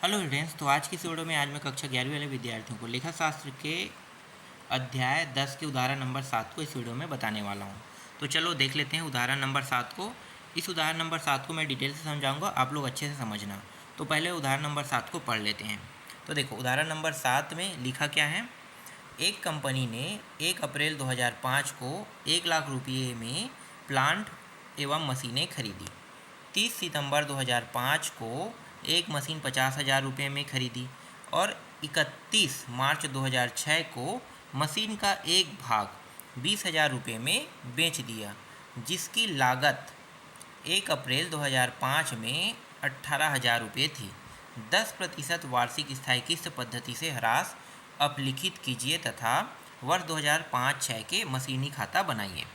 Hello students, तो आज की इस वीडियो में आज मैं कक्षा 11वीं वाले विद्यार्थियों को लेखा शास्त्र के अध्याय 10 के उदाहरण नंबर 7 को इस वीडियो में बताने वाला हूं। तो चलो देख लेते हैं उदाहरण नंबर 7 को। इस उदाहरण नंबर 7 को मैं डिटेल से समझाऊंगा, आप लोग अच्छे से समझना। तो पहले उदाहरण नंबर 7 को पढ़ लेते हैं। तो देखो उदाहरण नंबर 7 में लिखा क्या है। एक कंपनी ने 1 अप्रैल 2005 को 1 लाख रुपये में प्लांट एवं मशीनें खरीदी। 30 सितंबर 2005 को एक मशीन 50,000 रुपये में खरीदी और 31 मार्च 2006 को मशीन का एक भाग 20,000 रुपये में बेच दिया, जिसकी लागत 1 अप्रैल 2005 में 18,000 रुपये थी। 10% वार्षिक स्थायी किस्त पद्धति से ह्रास अपलिखित कीजिए तथा वर्ष 2005-06 के मशीनी खाता बनाइए।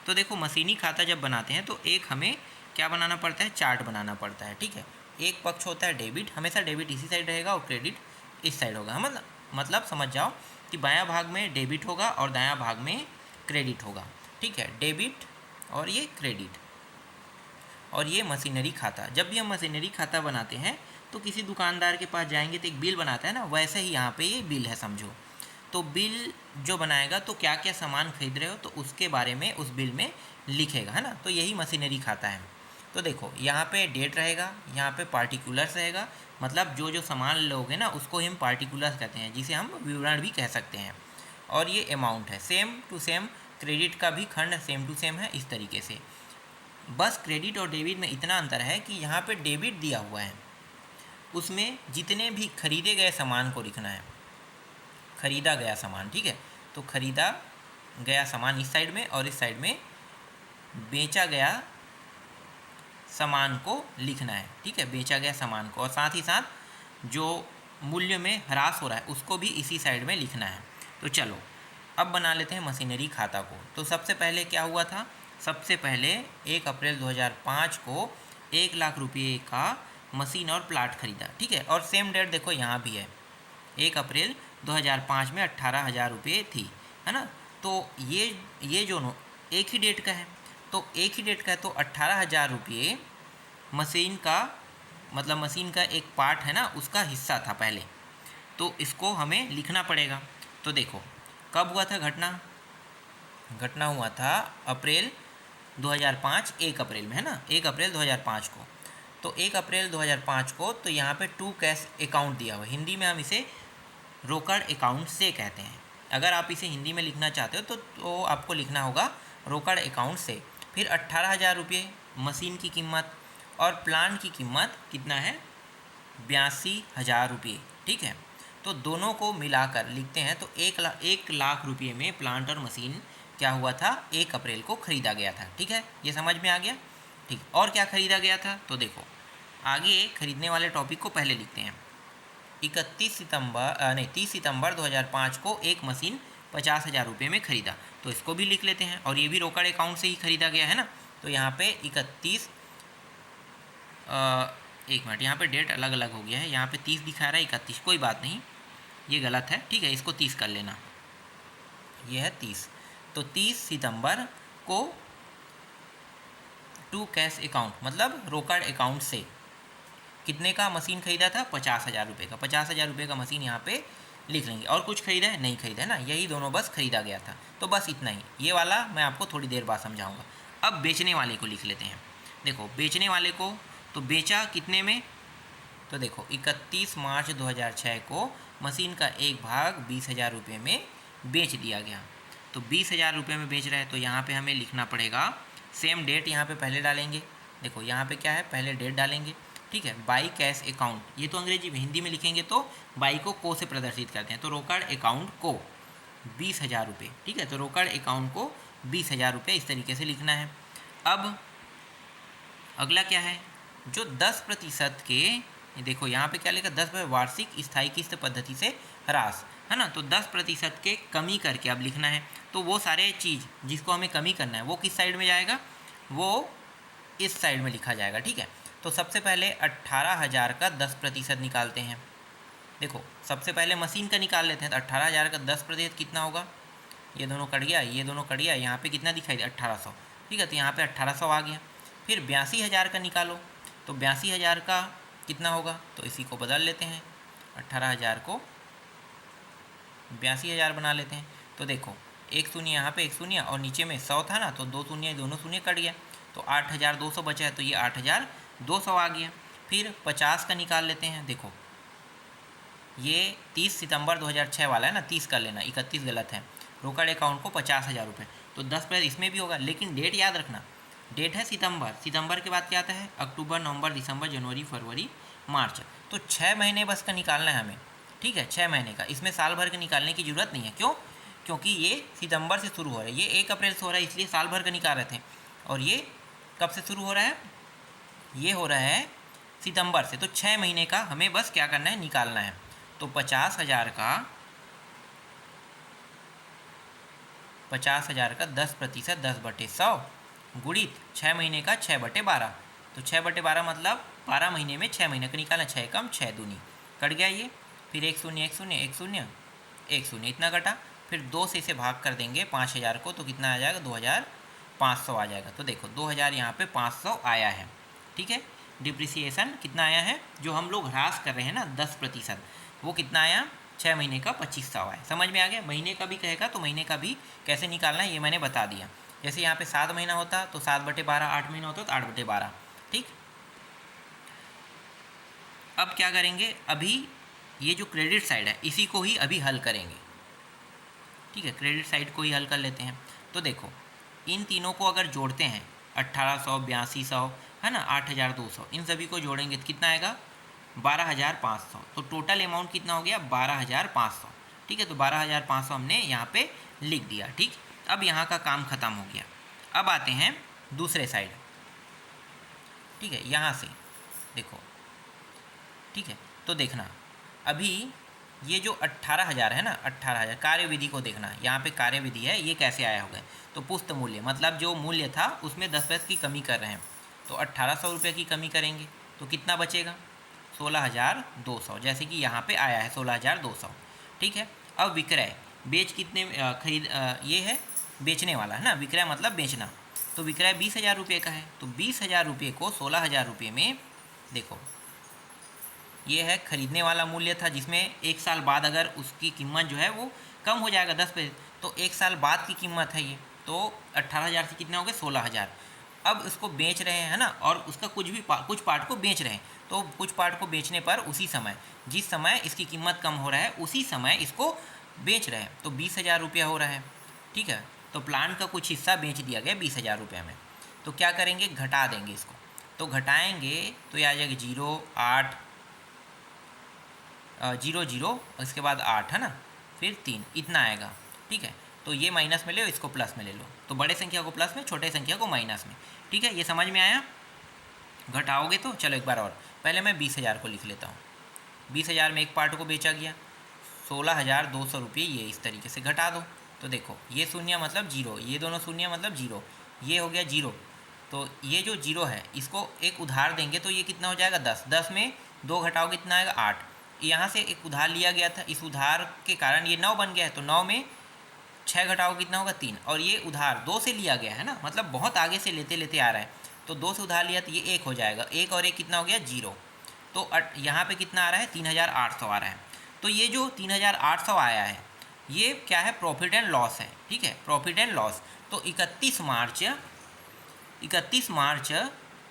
तो देखो मशीनी खाता जब बनाते हैं तो एक हमें क्या बनाना पड़ता है, चार्ट बनाना पड़ता है। ठीक है, एक पक्ष होता है डेबिट, हमेशा डेबिट इसी साइड रहेगा और क्रेडिट इस साइड होगा। मतलब समझ जाओ कि बायां भाग में डेबिट होगा और दायां भाग में क्रेडिट होगा। ठीक है, डेबिट और ये क्रेडिट और ये मशीनरी खाता। जब भी हम मशीनरी खाता बनाते हैं तो किसी दुकानदार के पास जाएंगे तो एक बिल बनाता है ना, वैसे ही यहाँ पे ये बिल है समझो। तो बिल जो बनाएगा तो क्या क्या सामान खरीद रहे हो तो उसके बारे में उस बिल में लिखेगा, है ना। तो यही मशीनरी खाता है। तो देखो यहाँ पे डेट रहेगा, यहाँ पे पार्टिकुलर्स रहेगा, मतलब जो जो सामान लोगे ना उसको हम पार्टिकुलर्स कहते हैं, जिसे हम विवरण भी कह सकते हैं। और ये अमाउंट है, सेम टू सेम क्रेडिट का भी खंड सेम टू सेम है इस तरीके से। बस क्रेडिट और डेबिट में इतना अंतर है कि यहाँ पे डेबिट दिया हुआ है, उसमें जितने भी खरीदे गए सामान को लिखना है, खरीदा गया सामान। ठीक है, तो खरीदा गया सामान इस साइड में और इस साइड में बेचा गया सामान को लिखना है। ठीक है, बेचा गया सामान को, और साथ ही साथ जो मूल्य में ह्रास हो रहा है उसको भी इसी साइड में लिखना है। तो चलो अब बना लेते हैं मशीनरी खाता को। तो सबसे पहले क्या हुआ था, सबसे पहले 1 अप्रैल 2005 को 1 लाख रुपये का मशीन और प्लाट खरीदा। ठीक है, और सेम डेट देखो यहाँ भी है, 1 अप्रैल 2005 में 18,000 रुपये थी, है ना। तो ये जो एक ही डेट का है, तो एक ही डेट का है तो 18,000 रुपये मशीन का, मतलब मशीन का एक पार्ट है ना उसका हिस्सा था पहले, तो इसको हमें लिखना पड़ेगा। तो देखो कब हुआ था घटना हुआ था अप्रैल 2005, 1 अप्रैल में, है ना, 1 अप्रैल 2005 को। तो 1 अप्रैल 2005 को तो यहाँ पे टू कैश अकाउंट दिया हुआ, हिंदी में हम इसे रोकड़ अकाउंट से कहते हैं। अगर आप इसे हिंदी में लिखना चाहते हो तो आपको लिखना होगा रोकड़ अकाउंट से। फिर 18,000 रुपये मशीन की कीमत और प्लांट की कीमत कितना है, 82,000 रुपये। ठीक है, तो दोनों को मिलाकर लिखते हैं तो 1 लाख रुपये में प्लांट और मशीन क्या हुआ था, 1 अप्रैल को ख़रीदा गया था। ठीक है, ये समझ में आ गया। ठीक, और क्या ख़रीदा गया था, तो देखो आगे खरीदने वाले टॉपिक को पहले लिखते हैं। 30 सितंबर 2005 को एक मशीन 50,000 रुपये में ख़रीदा, तो इसको भी लिख लेते हैं, और ये भी रोकड़ अकाउंट से ही ख़रीदा गया है ना। तो यहाँ पे 31 एक मिनट, यहाँ पे डेट अलग अलग हो गया है, यहाँ पे 30 दिखा रहा है, 31, कोई बात नहीं, ये गलत है। ठीक है, इसको 30 कर लेना, ये है 30। तो 30 सितंबर को टू कैश अकाउंट मतलब रोकड़ अकाउंट से कितने का मशीन खरीदा था, 50,000 रुपये का। 50,000 रुपये का मशीन यहाँ पे लिख लेंगे। और कुछ खरीदा है, नहीं खरीदा है ना, यही दोनों बस खरीदा गया था। तो बस इतना ही, ये वाला मैं आपको थोड़ी देर बाद समझाऊंगा। अब बेचने वाले को लिख लेते हैं। देखो बेचने वाले को तो बेचा कितने में, तो देखो 31 मार्च 2006 को मशीन का एक भाग 20,000 रुपये में बेच दिया गया। तो 20,000 रुपये में बेच रहा है तो यहाँ पे हमें लिखना पड़ेगा, सेम डेट यहाँ पे पहले डालेंगे। देखो यहाँ पे क्या है, पहले डेट डालेंगे। ठीक है, बाई कैश अकाउंट, ये तो अंग्रेजी में, हिंदी में लिखेंगे तो बाई को से प्रदर्शित करते हैं, तो रोकड़ अकाउंट को 20,000 रुपये। ठीक है, तो रोकड़ अकाउंट को 20,000 रुपये इस तरीके से लिखना है। अब अगला क्या है, जो 10% के, देखो यहाँ पे क्या लिखा, 10% वार्षिक स्थायी किस्त पद्धति से ह्रास, है ना। तो 10% के कमी करके अब लिखना है। तो वो सारे चीज़ जिसको हमें कमी करना है वो किस साइड में जाएगा, वो इस साइड में लिखा जाएगा। ठीक है, तो सबसे पहले 18,000 का 10% निकालते हैं। देखो सबसे पहले मशीन का निकाल लेते हैं, तो 18,000 का 10% कितना होगा, ये दोनों कट गया, ये दोनों कट गया, यहाँ पे कितना दिखाई दिया, 1800। ठीक है, तो यहाँ पे 1800 आ गया। फिर 82,000 का निकालो, तो 82,000 का कितना होगा, तो इसी को बदल लेते हैं, 18,000 को 82,000 बना लेते हैं। तो देखो एक शून्य यहाँ पे, एक शून्य, और नीचे में 100 था ना, तो दो शून्य दोनों शून्य कट गया, तो 8,200 बचा है, तो ये 8,200 आ गया। फिर 50 का निकाल लेते हैं। देखो ये 30 सितंबर 2006 वाला है ना, 30 कर लेना, 31 गलत है। रोकड़ अकाउंट को 50,000 रुपये, तो 10% इसमें भी होगा, लेकिन डेट याद रखना, डेट है सितंबर, सितंबर के बाद क्या आता है, अक्टूबर, नवंबर, दिसंबर, जनवरी, फरवरी, मार्च, तो 6 महीने बस का निकालना है हमें, ठीक है, 6 महीने का। इसमें साल भर के निकालने की ज़रूरत नहीं है। क्यों? क्योंकि ये सितंबर से शुरू हो रहा है, ये 1 अप्रैल से हो रहा है, इसलिए साल भर का निकाल रहे थे। और ये कब से शुरू हो रहा है, ये हो रहा है सितंबर से, तो 6 महीने का हमें बस क्या करना है, निकालना है। तो 50,000 का 10%, 10/100 गुणित 6 महीने का 6/12, तो 6/12 मतलब 12 महीने में 6 महीने का निकालना, 6 कम 6 दूनी, कट गया ये। फिर 1 शून्य 1 शून्य 1 शून्य 1 शून्य, इतना कटा। फिर 2 से इसे भाग कर देंगे 5,000 को, तो कितना आ जाएगा, 2,500 आ जाएगा। तो देखो 2,000 यहाँ पे 500 आया है, ठीक है। डिप्रिसिएशन कितना आया है, जो हम लोग ह्रास कर रहे हैं ना 10%, वो कितना आया, 6 महीने का 2500 आया। समझ में आ गया? महीने का भी कहेगा तो महीने का भी कैसे निकालना है ये मैंने बता दिया। जैसे यहाँ पे 7 महीना होता तो 7/12, 8 महीना होता तो 8/12, ठीक। अब क्या करेंगे, अभी ये जो क्रेडिट साइड है इसी को ही अभी हल करेंगे, ठीक है, क्रेडिट साइड को ही हल कर लेते हैं। तो देखो इन तीनों को अगर जोड़ते हैं, 1800, 8200 है ना, 8,200, इन सभी को जोड़ेंगे तो कितना आएगा, 12,500। तो टोटल अमाउंट कितना हो गया, 12,500, ठीक है। तो 12,500 हमने यहाँ पे लिख दिया, ठीक। अब यहाँ का काम ख़त्म हो गया। अब आते हैं दूसरे साइड, ठीक है, यहाँ से देखो, ठीक है। तो देखना अभी ये जो 18,000 है ना, 18,000 कार्यविधि को देखना, यहाँ पे कार्यविधि है, ये कैसे आया होगा, तो पुस्त मूल्य मतलब जो मूल्य था उसमें 10 पैसे की कमी कर रहे हैं, तो 1,800 रुपये की कमी करेंगे तो कितना बचेगा, 16,200, जैसे कि यहाँ पे आया है 16,200, ठीक है। अब विक्रय, बेच कितने खरीद, ये है बेचने वाला है ना, विक्रय मतलब बेचना, तो विक्रय 20,000 रुपये का है, तो 20,000 रुपये को 16,000 रुपये में, देखो ये है खरीदने वाला मूल्य था, जिसमें 1 साल बाद अगर उसकी कीमत जो है वो कम हो जाएगा 10 पैसे, तो 1 साल बाद की कीमत है ये, तो 18,000 से कितना हो गया, 16,000। अब इसको बेच रहे हैं ना, और उसका कुछ पार्ट को बेच रहे हैं, तो कुछ पार्ट को बेचने पर उसी समय, जिस समय इसकी कीमत कम हो रहा है उसी समय इसको बेच रहे हैं, तो 20,000 रुपया हो रहा है, ठीक है। तो प्लांट का कुछ हिस्सा बेच दिया गया 20,000 रुपये में, तो क्या करेंगे, घटा देंगे इसको, तो घटाएंगे तो ये आ जाएगा 0, 8, 0, 0, इसके बाद 8 है ना, फिर 3, इतना आएगा, ठीक है। तो ये माइनस में ले लो, इसको प्लस में ले लो, तो बड़े संख्या को प्लस में, छोटे संख्या को माइनस में, ठीक है। ये समझ में आया? घटाओगे तो चलो एक बार और, पहले मैं 20,000 को लिख लेता हूँ। 20,000 में एक पार्ट को बेचा गया, 16,200 रुपये, ये इस तरीके से घटा दो, तो देखो ये शून्य मतलब 0, ये दोनों शून्य मतलब 0, ये हो गया 0, तो ये जो 0 है इसको एक उधार देंगे तो ये कितना हो जाएगा, 10, 10 में 2 घटाओगे कितना आएगा, 8। यहाँ से एक उधार लिया गया था, इस उधार के कारण ये 9 बन गया है, तो 9 में 6 घटाओ कितना होगा, 3, और ये उधार 2 से लिया गया है ना, मतलब बहुत आगे से लेते लेते आ रहा है, तो 2 से उधार लिया तो ये 1 हो जाएगा, 1 और 1 कितना हो गया, 0, तो यहाँ पे कितना आ रहा है, 3,800 आ रहा है। तो ये जो 3,800 आया है ये क्या है, प्रॉफिट एंड लॉस है, ठीक है, प्रॉफिट एंड लॉस। तो 31 मार्च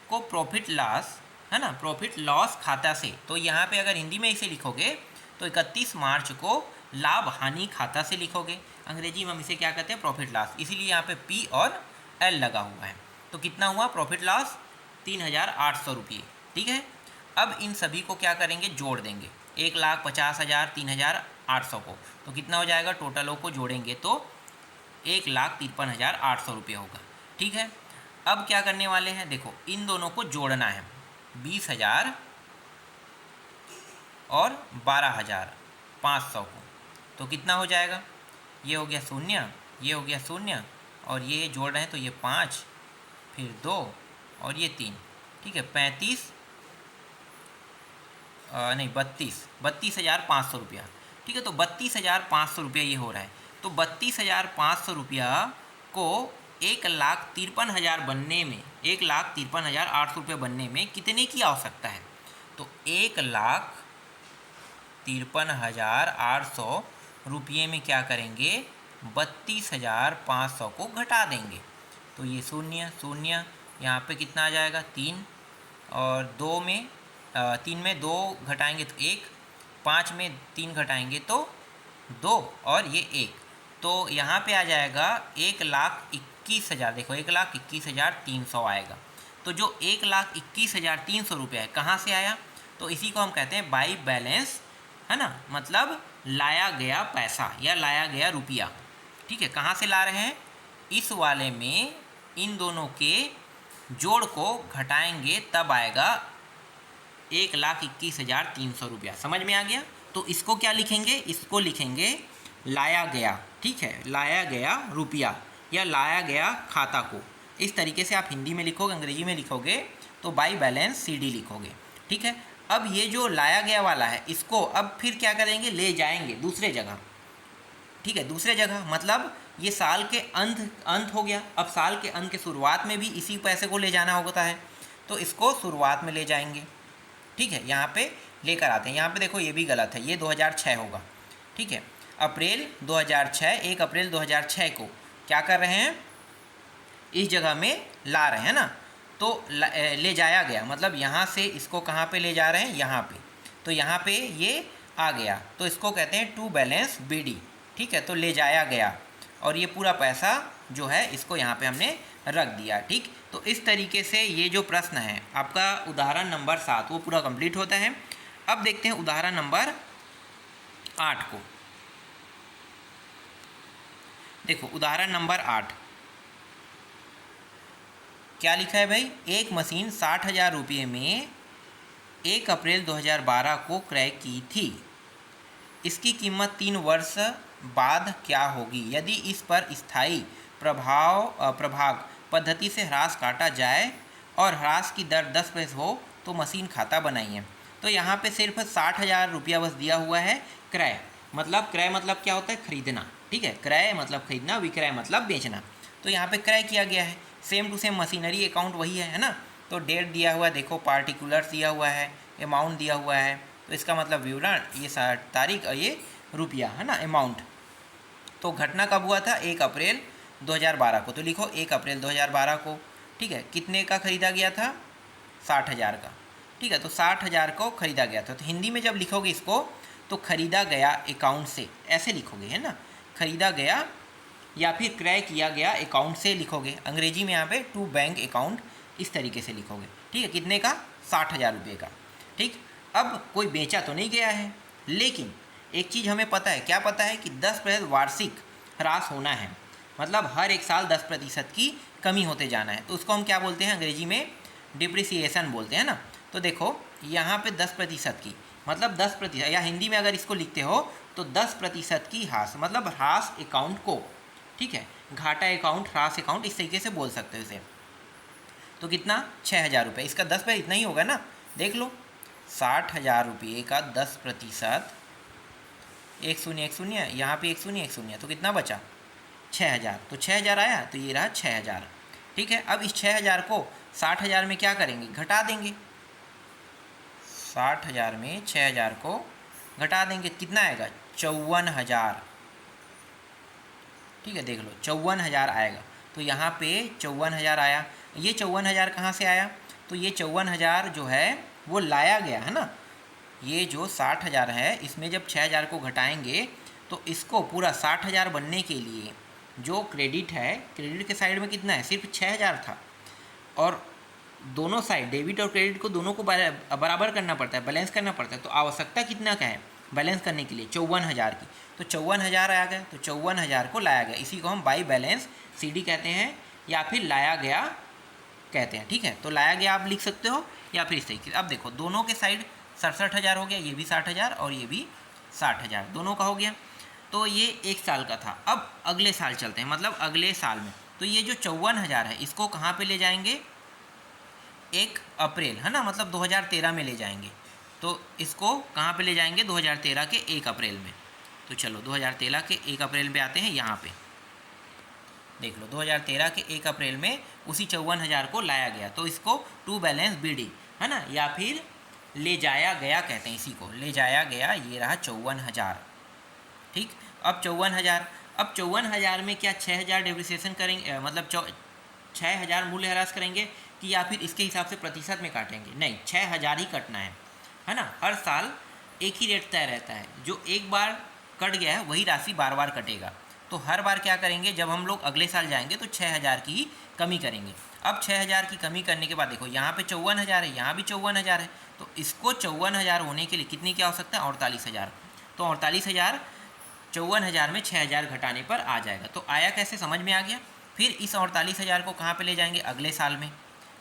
को प्रॉफिट लॉस है ना, प्रॉफिट लॉस खाता से, तो यहाँ पे अगर हिंदी में इसे लिखोगे तो 31 मार्च को लाभ हानि खाता से लिखोगे, अंग्रेजी में हम इसे क्या कहते हैं, प्रॉफिट लॉस, इसीलिए यहाँ पे P और L लगा हुआ है। तो कितना हुआ प्रॉफिट लॉस, 3,800 रुपये, ठीक है। अब इन सभी को क्या करेंगे, जोड़ देंगे, 1,50,000, 3,800 को, तो कितना हो जाएगा, टोटलों को जोड़ेंगे तो 1,53,800 रुपये होगा, ठीक है। अब क्या करने वाले हैं, देखो इन दोनों को जोड़ना है, 20,000 और 12,500 को, तो कितना हो जाएगा, ये हो गया 0, ये हो गया 0, और ये जोड़ रहे हैं तो ये 5, फिर 2 और ये 3, ठीक है, 32,500 रुपया, ठीक है। तो 32,500 रुपया ये हो रहा है, तो 32,500 रुपया को 1,53,000 बनने में, 1,53,800 रुपये बनने में कितने की आवश्यकता है, तो 1,53,800 रुपये में क्या करेंगे, 32,500 को घटा देंगे। तो ये शून्य शून्य, यहाँ पे कितना आ जाएगा 3, और 3 में 2 घटाएंगे तो 1, 5 में 3 घटाएंगे तो 2, और ये 1, तो यहाँ पे आ जाएगा 1,21,000। देखो 1,21,300 आएगा। तो जो 1,21,300 रुपये है कहाँ से आया, तो इसी को हम कहते हैं बाई बैलेंस, है ना, मतलब लाया गया पैसा या लाया गया रुपया। ठीक है, कहाँ से ला रहे हैं, इस वाले में इन दोनों के जोड़ को घटाएंगे तब आएगा 1,21,300 रुपया। समझ में आ गया। तो इसको क्या लिखेंगे, इसको लिखेंगे लाया गया। ठीक है, लाया गया रुपया या लाया गया खाता को। इस तरीके से आप हिंदी में लिखोगे, अंग्रेजी में लिखोगे तो बाई बैलेंस CD लिखोगे। ठीक है, अब ये जो लाया गया वाला है इसको अब फिर क्या करेंगे, ले जाएंगे दूसरे जगह। ठीक है, दूसरे जगह मतलब ये साल के अंत हो गया। अब साल के अंत के शुरुआत में भी इसी पैसे को ले जाना होता है, तो इसको शुरुआत में ले जाएंगे। ठीक है, यहाँ पे लेकर आते हैं। यहाँ पे देखो ये भी गलत है, ये 2006 होगा। ठीक है, अप्रैल 2006, 1 अप्रैल 2006 को क्या कर रहे हैं, इस जगह में ला रहे हैं ना। तो ले जाया गया मतलब यहाँ से इसको कहाँ पे ले जा रहे हैं, यहाँ पे। तो यहाँ पे ये आ गया तो इसको कहते हैं टू बैलेंस BD। ठीक है, तो ले जाया गया और ये पूरा पैसा जो है इसको यहाँ पे हमने रख दिया। ठीक, तो इस तरीके से ये जो प्रश्न है आपका उदाहरण नंबर 7 वो पूरा कंप्लीट होता है। अब देखते हैं उदाहरण नंबर 8 को। देखो उदाहरण नंबर 8 क्या लिखा है भाई, एक मशीन 60,000 रुपये में 1 अप्रैल 2012 को क्रय की थी। इसकी कीमत 3 वर्ष बाद क्या होगी यदि इस पर स्थायी प्रभाग पद्धति से ह्रास काटा जाए और ह्रास की दर 10% हो तो मशीन खाता बनाइए। तो यहाँ पे सिर्फ 60,000 रुपया बस दिया हुआ है। क्रय मतलब क्या होता है, खरीदना। ठीक है, क्रय मतलब खरीदना, विक्रय मतलब बेचना। तो यहाँ पे क्रय किया गया है, same to same machinery account वही है ना। तो डेट दिया हुआ है, देखो पार्टिकुलर्स दिया हुआ है, अमाउंट दिया हुआ है, तो इसका मतलब विवरण, ये तारीख और ये रुपया है ना, अमाउंट। तो घटना कब हुआ था, 1 अप्रैल 2012 को। तो लिखो 1 अप्रैल 2012 को। ठीक है, कितने का खरीदा गया था, 60,000 का। ठीक है, तो 60,000 को खरीदा गया था। तो हिंदी में जब लिखोगे इसको तो खरीदा गया अकाउंट से ऐसे लिखोगे, है ना, खरीदा गया या फिर क्रय किया गया अकाउंट से लिखोगे। अंग्रेजी में यहाँ पे टू बैंक अकाउंट इस तरीके से लिखोगे। ठीक है, कितने का, 60,000 रुपये का। ठीक, अब कोई बेचा तो नहीं गया है, लेकिन एक चीज़ हमें पता है, क्या पता है कि 10% वार्षिक ह्रास होना है, मतलब हर एक साल 10% की कमी होते जाना है। तो उसको हम क्या बोलते हैं, अंग्रेजी में डिप्रिसिएशन बोलते हैं ना। तो देखो यहाँ पे 10% की मतलब 10%, या हिंदी में अगर इसको लिखते हो तो 10% की ह्रास, मतलब ह्रास अकाउंट को। ठीक है, घाटा अकाउंट, ह्रास अकाउंट, इस तरीके से बोल सकते हो इसे। तो कितना, 6,000 रुपये, इसका 10% इतना ही होगा ना। देख लो 60,000 रुपये का 10%, 1 शून्य 1 शून्य, यहाँ पे 1 शून्य 1 शून्य, तो कितना बचा, 6,000। तो 6,000 आया, तो ये रहा 6,000। ठीक है, अब इस 6,000 को 60,000 में क्या करेंगे, घटा देंगे। 60,000 में 6,000 को घटा देंगे, कितना आएगा, 54,000। ठीक है, देख लो 54,000 आएगा। तो यहाँ पे 54,000 आया। ये 54,000 कहाँ से आया, तो ये 54,000 जो है वो लाया गया है ना। ये जो 60,000 है इसमें जब 6,000 को घटाएंगे तो इसको पूरा 60,000 बनने के लिए जो क्रेडिट है, क्रेडिट के साइड में कितना है, सिर्फ 6,000 था। और दोनों साइड, डेबिट और क्रेडिट को दोनों को बराबर करना पड़ता है, बैलेंस करना पड़ता है। तो आवश्यकता कितना का है बैलेंस करने के लिए, 54,000 की। तो 54,000 आ गया, तो 54,000 को लाया गया। इसी को हम बाई बैलेंस CD कहते हैं या फिर लाया गया कहते हैं। ठीक है, तो लाया गया आप लिख सकते हो या फिर इस तरीके से। अब देखो दोनों के साइड 67,000 हो गया, ये भी 60,000 और ये भी 60,000, दोनों का हो गया। तो ये 1 साल का था। अब अगले साल चलते हैं, मतलब अगले साल में। तो ये जो 54,000 है इसको कहाँ पे ले जाएंगे, 1 अप्रैल, है ना, मतलब 2013 में ले जाएंगे। तो इसको कहाँ पे ले जाएंगे, 2013 के 1 अप्रैल में। तो चलो 2013 के 1 अप्रैल पे आते हैं। यहाँ पे देख लो 2013 के 1 अप्रैल में उसी 54,000 को लाया गया। तो इसको टू बैलेंस BD, है ना, या फिर ले जाया गया कहते हैं इसी को, ले जाया गया, ये रहा 54,000। ठीक, अब 54,000, अब 54,000 में क्या 6,000 डेप्रिसिएशन करेंगे, मतलब 6,000 मूल्यह्रास करेंगे कि या फिर इसके हिसाब से प्रतिशत में काटेंगे? नहीं, 6,000 ही कटना है ना। हर साल एक ही रेट तय रहता है, जो एक बार कट गया है वही राशि बार बार कटेगा। तो हर बार क्या करेंगे, जब हम लोग अगले साल जाएंगे तो 6,000 की ही कमी करेंगे। अब 6,000 की कमी करने के बाद देखो यहाँ पे 54,000 है, यहाँ भी 54,000 है, तो इसको 54,000 होने के लिए कितनी क्या हो सकता है, 48,000। तो 48,000 54,000 में 6,000 घटाने पर आ जाएगा। तो आया कैसे, समझ में आ गया। फिर इस 48,000 को कहाँ पे ले जाएंगे, अगले साल में,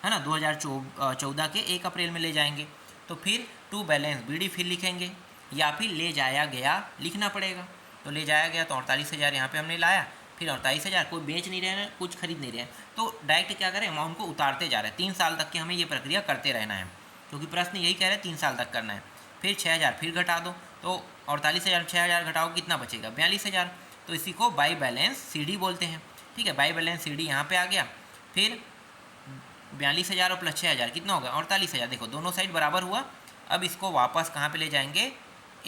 है ना, 2014 के 1 अप्रैल में ले जाएंगे। तो फिर टू बैलेंस बीडी फिर लिखेंगे, या फिर ले जाया गया लिखना पड़ेगा। तो ले जाया गया तो 48,000 यहाँ पे हमने लाया, फिर 48,000, कोई बेच नहीं रहे हैं, कुछ खरीद नहीं रहे हैं, तो डायरेक्ट क्या करें, अमाउंट को उतारते जा रहे हैं। 3 साल तक की हमें ये प्रक्रिया करते रहना है, क्योंकि प्रश्न यही कह रहे हैं 3 साल तक करना है। फिर 6,000 फिर घटा दो, तो 48,000 6,000 घटाओ कितना बचेगा, 42,000। तो इसी को बाई बैलेंस CD बोलते हैं। ठीक है, बाई बैलेंस CD यहाँ पे आ गया। फिर 42,000 और प्लस 6,000 कितना होगा, 48,000। देखो दोनों साइड बराबर हुआ। अब इसको वापस कहाँ पे ले जाएंगे,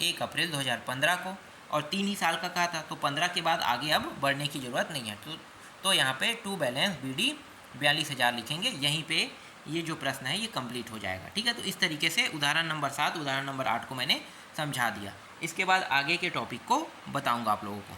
1 अप्रैल 2015 को, और 3 ही साल का कहा था, तो 15 के बाद आगे अब बढ़ने की ज़रूरत नहीं है। तो यहाँ पे टू बैलेंस BD 42,000 लिखेंगे। यहीं पे ये जो प्रश्न है ये कंप्लीट हो जाएगा। ठीक है, तो इस तरीके से उदाहरण नंबर 7, उदाहरण नंबर 8 को मैंने समझा दिया। इसके बाद आगे के टॉपिक को बताऊँगा आप लोगों को।